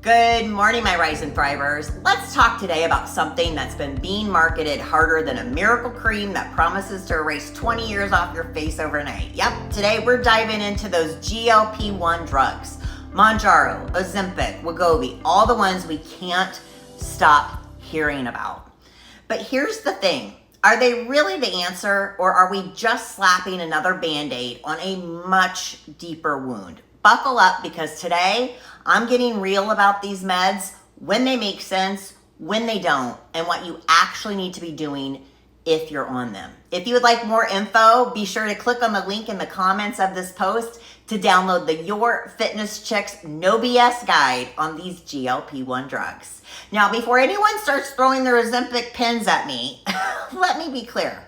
Good morning, my Rise and Thrivers. Let's talk today about something that's been being marketed harder than a miracle cream that promises to erase 20 years off your face overnight. Yep, today we're diving into those GLP-1 drugs. Mounjaro, Ozempic, Wegovy, all the ones we can't stop hearing about. But here's the thing. Are they really the answer, or are we just slapping another Band-Aid on a much deeper wound? Buckle up, because today I'm getting real about these meds, when they make sense, when they don't, and what you actually need to be doing if you're on them. If you would like more info, be sure to click on the link in the comments of this post to download the Your Fitness Chicks No BS guide on these GLP-1 drugs. Now, before anyone starts throwing their Ozempic pins at me, let me be clear.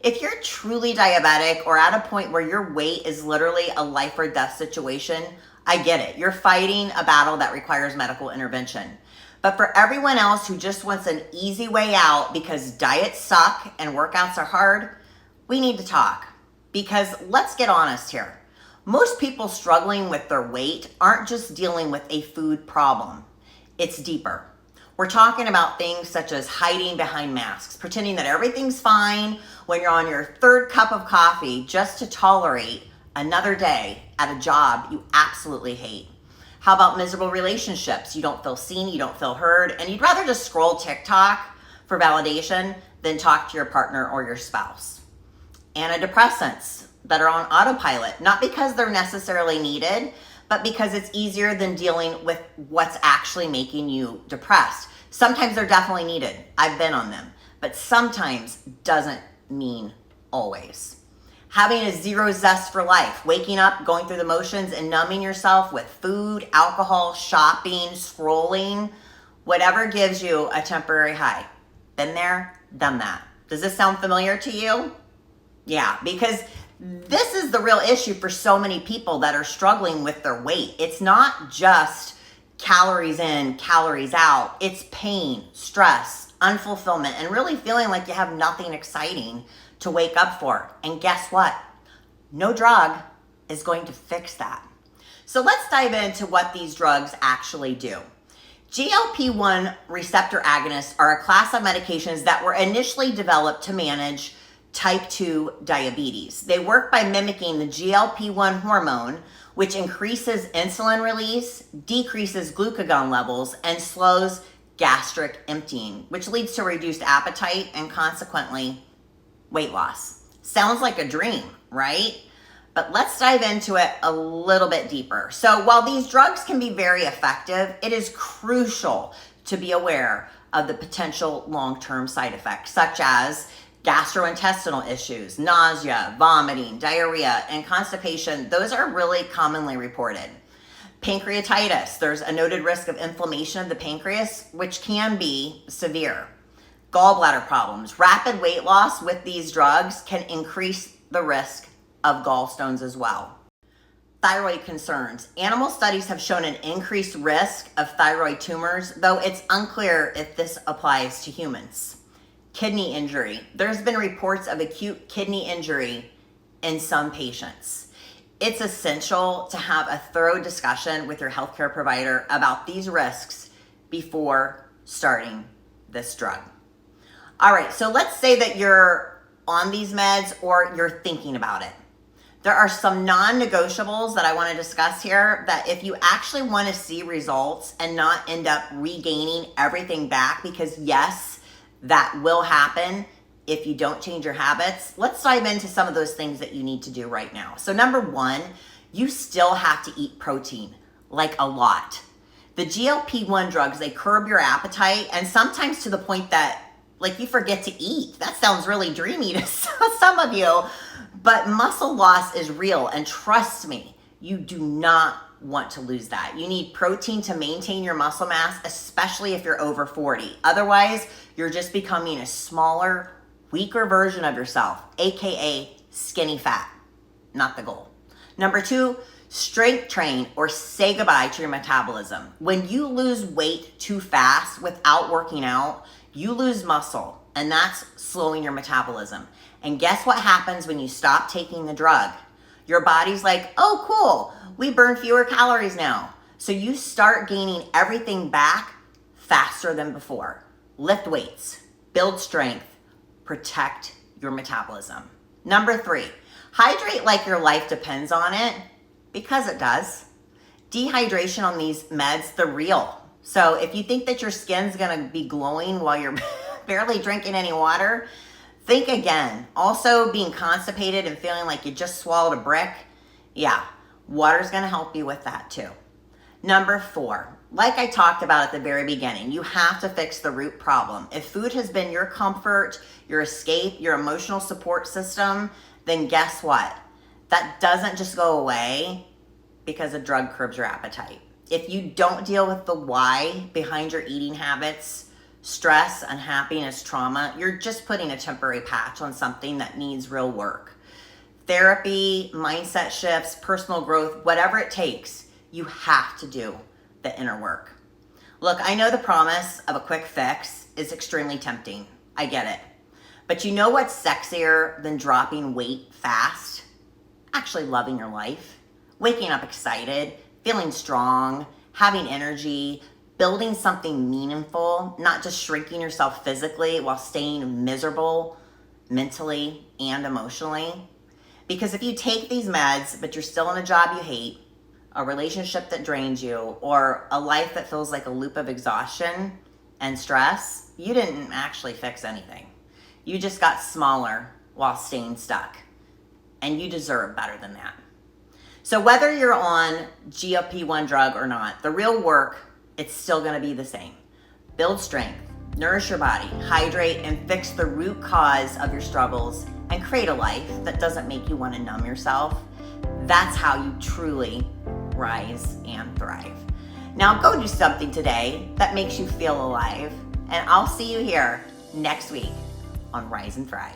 If you're truly diabetic or at a point where your weight is literally a life or death situation, I get it. You're fighting a battle that requires medical intervention. But for everyone else who just wants an easy way out because diets suck and workouts are hard, we need to talk. Because let's get honest here. Most people struggling with their weight aren't just dealing with a food problem. It's deeper. We're talking about things such as hiding behind masks, pretending that everything's fine when you're on your third cup of coffee just to tolerate another day at a job you absolutely hate. How about miserable relationships? You don't feel seen, you don't feel heard, and you'd rather just scroll TikTok for validation than talk to your partner or your spouse. Antidepressants that are on autopilot, not because they're necessarily needed, but because it's easier than dealing with what's actually making you depressed. Sometimes they're definitely needed. I've been on them, but sometimes doesn't mean always. Having a zero zest for life, waking up, going through the motions, and numbing yourself with food, alcohol, shopping, scrolling, whatever gives you a temporary high. Been there, done that. Does this sound familiar to you? Yeah, because this is the real issue for so many people that are struggling with their weight. It's not just calories in, calories out. It's pain, stress, unfulfillment, and really feeling like you have nothing exciting to wake up for. And guess what? No drug is going to fix that. So let's dive into what these drugs actually do. GLP-1 receptor agonists are a class of medications that were initially developed to manage type 2 diabetes. They work by mimicking the GLP-1 hormone, which increases insulin release, decreases glucagon levels, and slows gastric emptying, which leads to reduced appetite and consequently weight loss. Sounds like a dream, right? But let's dive into it a little bit deeper. So while these drugs can be very effective, it is crucial to be aware of the potential long-term side effects, such as gastrointestinal issues, nausea, vomiting, diarrhea, and constipation. Those are really commonly reported. Pancreatitis, there's a noted risk of inflammation of the pancreas, which can be severe. Gallbladder problems, rapid weight loss with these drugs can increase the risk of gallstones as well. Thyroid concerns. Animal studies have shown an increased risk of thyroid tumors, though it's unclear if this applies to humans. Kidney injury. There's been reports of acute kidney injury in some patients. It's essential to have a thorough discussion with your healthcare provider about these risks before starting this drug. All right, so let's say that you're on these meds or you're thinking about it. There are some non-negotiables that I want to discuss here that if you actually want to see results and not end up regaining everything back, because yes, that will happen if you don't change your habits. Let's dive into some of those things that you need to do right now. So number one, you still have to eat protein, like a lot. The GLP-1 drugs, they curb your appetite, and sometimes to the point that like you forget to eat. That sounds really dreamy to some of you, but muscle loss is real, and trust me, you do not want to lose that. You need protein to maintain your muscle mass, especially if you're over 40. Otherwise, you're just becoming a smaller, weaker version of yourself, AKA skinny fat. Not the goal. Number two, strength train or say goodbye to your metabolism. When you lose weight too fast without working out, you lose muscle, and that's slowing your metabolism. And guess what happens when you stop taking the drug? Your body's like, oh, cool, we burn fewer calories now. So you start gaining everything back faster than before. Lift weights, build strength, protect your metabolism. Number 3, hydrate like your life depends on it, because it does. Dehydration on these meds, they're real. So if you think that your skin's gonna be glowing while you're barely drinking any water, think again. Also, being constipated and feeling like you just swallowed a brick, yeah, water's gonna help you with that too. Number 4, like I talked about at the very beginning, you have to fix the root problem. If food has been your comfort, your escape, your emotional support system, then guess what? That doesn't just go away because a drug curbs your appetite. If you don't deal with the why behind your eating habits, stress, unhappiness, trauma, you're just putting a temporary patch on something that needs real work. Therapy, mindset shifts, personal growth, whatever it takes, you have to do the inner work. Look, I know the promise of a quick fix is extremely tempting. I get it. But you know what's sexier than dropping weight fast? Actually loving your life, waking up excited, feeling strong, having energy, building something meaningful, not just shrinking yourself physically while staying miserable mentally and emotionally. Because if you take these meds, but you're still in a job you hate, a relationship that drains you, or a life that feels like a loop of exhaustion and stress, you didn't actually fix anything. You just got smaller while staying stuck. And you deserve better than that. So whether you're on GLP-1 drug or not, the real work, it's still gonna be the same. Build strength, nourish your body, hydrate, and fix the root cause of your struggles, and create a life that doesn't make you wanna numb yourself. That's how you truly rise and thrive. Now go do something today that makes you feel alive, and I'll see you here next week on Rise and Thrive.